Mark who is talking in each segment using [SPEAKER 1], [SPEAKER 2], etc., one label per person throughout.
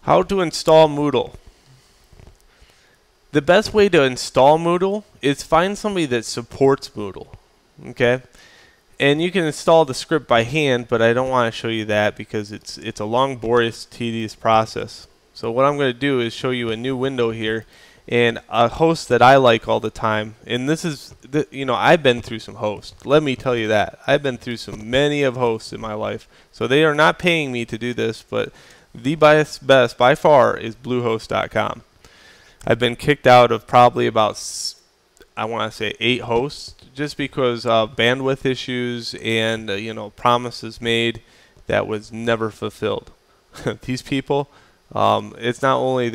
[SPEAKER 1] How to install Moodle. The best way to install Moodle is find somebody that supports Moodle. Okay? And you can install the script by hand, but I don't want to show you that because it's a long, boring, tedious process. So what I'm going to do is show you a new window here and a host that I like all the time. And this is, I've been through some hosts. Let me tell you that. I've been through many of hosts in my life. So they are not paying me to do this, but the best by far is Bluehost.com. I've been kicked out of probably about, I want to say 8 hosts just because of bandwidth issues and promises made that was never fulfilled. These people, it's not only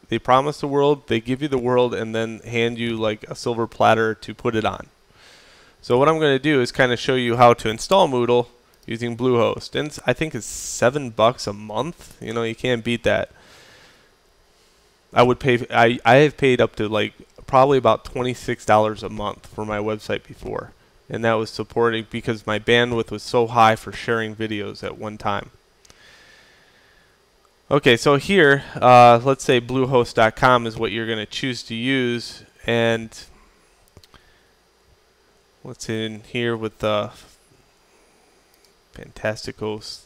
[SPEAKER 1] they promise the world, they give you the world and then hand you like a silver platter to put it on. So what I'm going to do is kind of show you how to install Moodle using Bluehost, and I think it's $7 a month. You can't beat that. I have paid up to like probably about $26 a month for my website before, and that was supporting because my bandwidth was so high for sharing videos at one time. Okay, so here, let's say Bluehost.com is what you're going to choose to use, and what's in here with the Fantastic Host.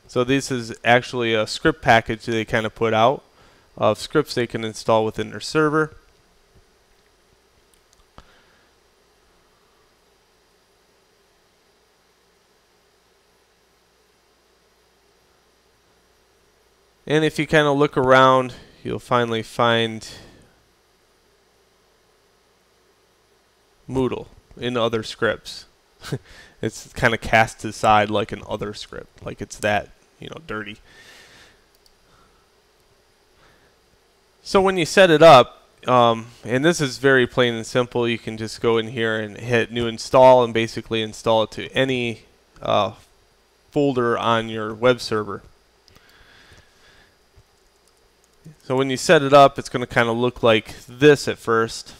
[SPEAKER 1] So this is actually a script package they kind of put out of scripts they can install within their server. And if you kind of look around, you'll finally find Moodle in other scripts. It's kind of cast aside like an other script, like it's that, dirty. So when you set it up, and this is very plain and simple, you can just go in here and hit new install and basically install it to any folder on your web server. So when you set it up, it's going to kind of look like this at first.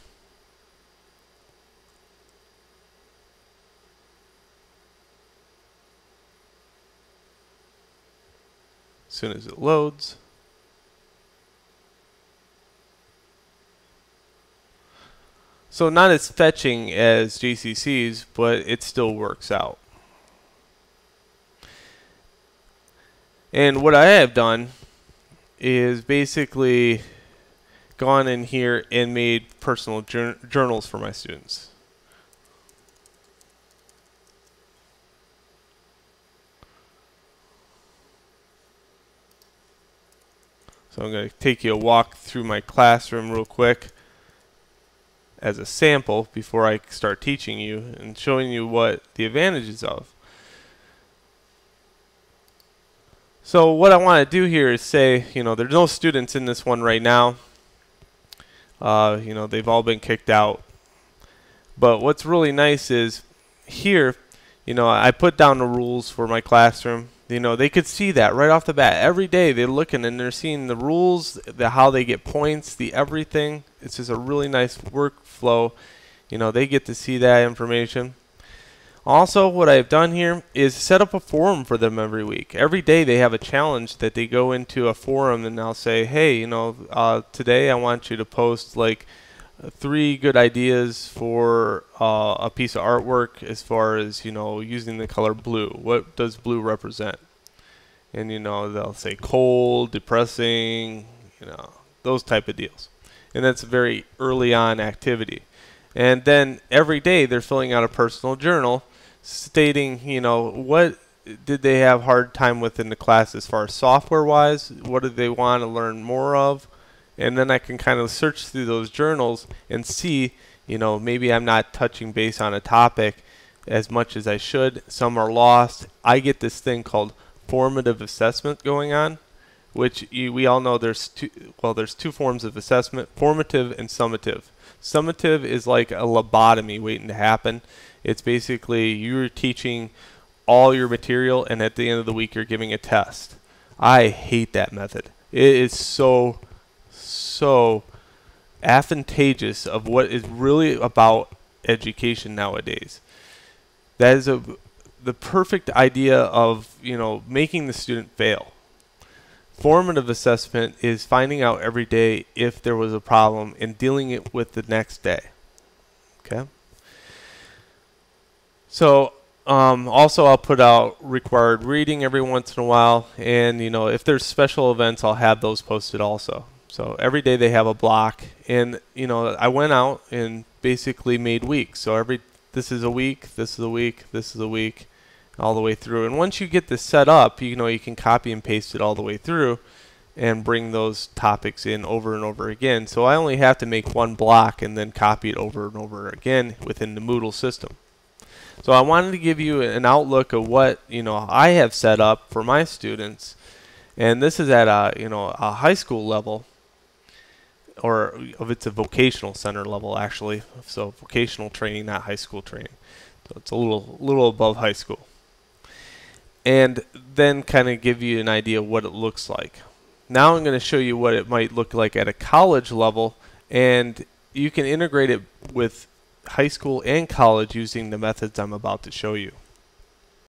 [SPEAKER 1] As soon as it loads. So not as fetching as JCC's, but it still works out. And what I have done is basically gone in here and made personal journals for my students. So I'm going to take you a walk through my classroom real quick as a sample before I start teaching you and showing you what the advantages of. So what I want to do here is say, there's no students in this one right now. They've all been kicked out. But what's really nice is here, I put down the rules for my classroom. They could see that right off the bat. Every day they're looking and they're seeing the rules, how they get points, the everything. It's just a really nice workflow. They get to see that information. Also, what I've done here is set up a forum for them every week. Every day they have a challenge that they go into a forum and I'll say, hey, today I want you to post like 3 good ideas for a piece of artwork as far as, using the color blue. What does blue represent? And, they'll say cold, depressing, those type of deals. And that's a very early on activity. And then every day they're filling out a personal journal stating, what did they have hard time with in the class as far as software-wise? What did they want to learn more of? And then I can kind of search through those journals and see, maybe I'm not touching base on a topic as much as I should. Some are lost. I get this thing called formative assessment going on, which we all know there's two forms of assessment, formative and summative. Summative is like a lobotomy waiting to happen. It's basically you're teaching all your material and at the end of the week you're giving a test. I hate that method. It is so advantageous of what is really about education nowadays. That is the perfect idea of making the student fail. Formative assessment is finding out every day if there was a problem and dealing it with the next day. Okay. So also I'll put out required reading every once in a while, and if there's special events, I'll have those posted also. So every day they have a block, and I went out and basically made weeks. So this is a week, this is a week, this is a week, all the way through. And once you get this set up, you can copy and paste it all the way through and bring those topics in over and over again. So I only have to make one block and then copy it over and over again within the Moodle system. So I wanted to give you an outlook of what I have set up for my students, and this is at a high school level, or if it's a vocational center level actually. So vocational training, not high school training. So it's a little above high school, and then kind of give you an idea of what it looks like. Now I'm going to show you what it might look like at a college level, and you can integrate it with high school and college using the methods I'm about to show you.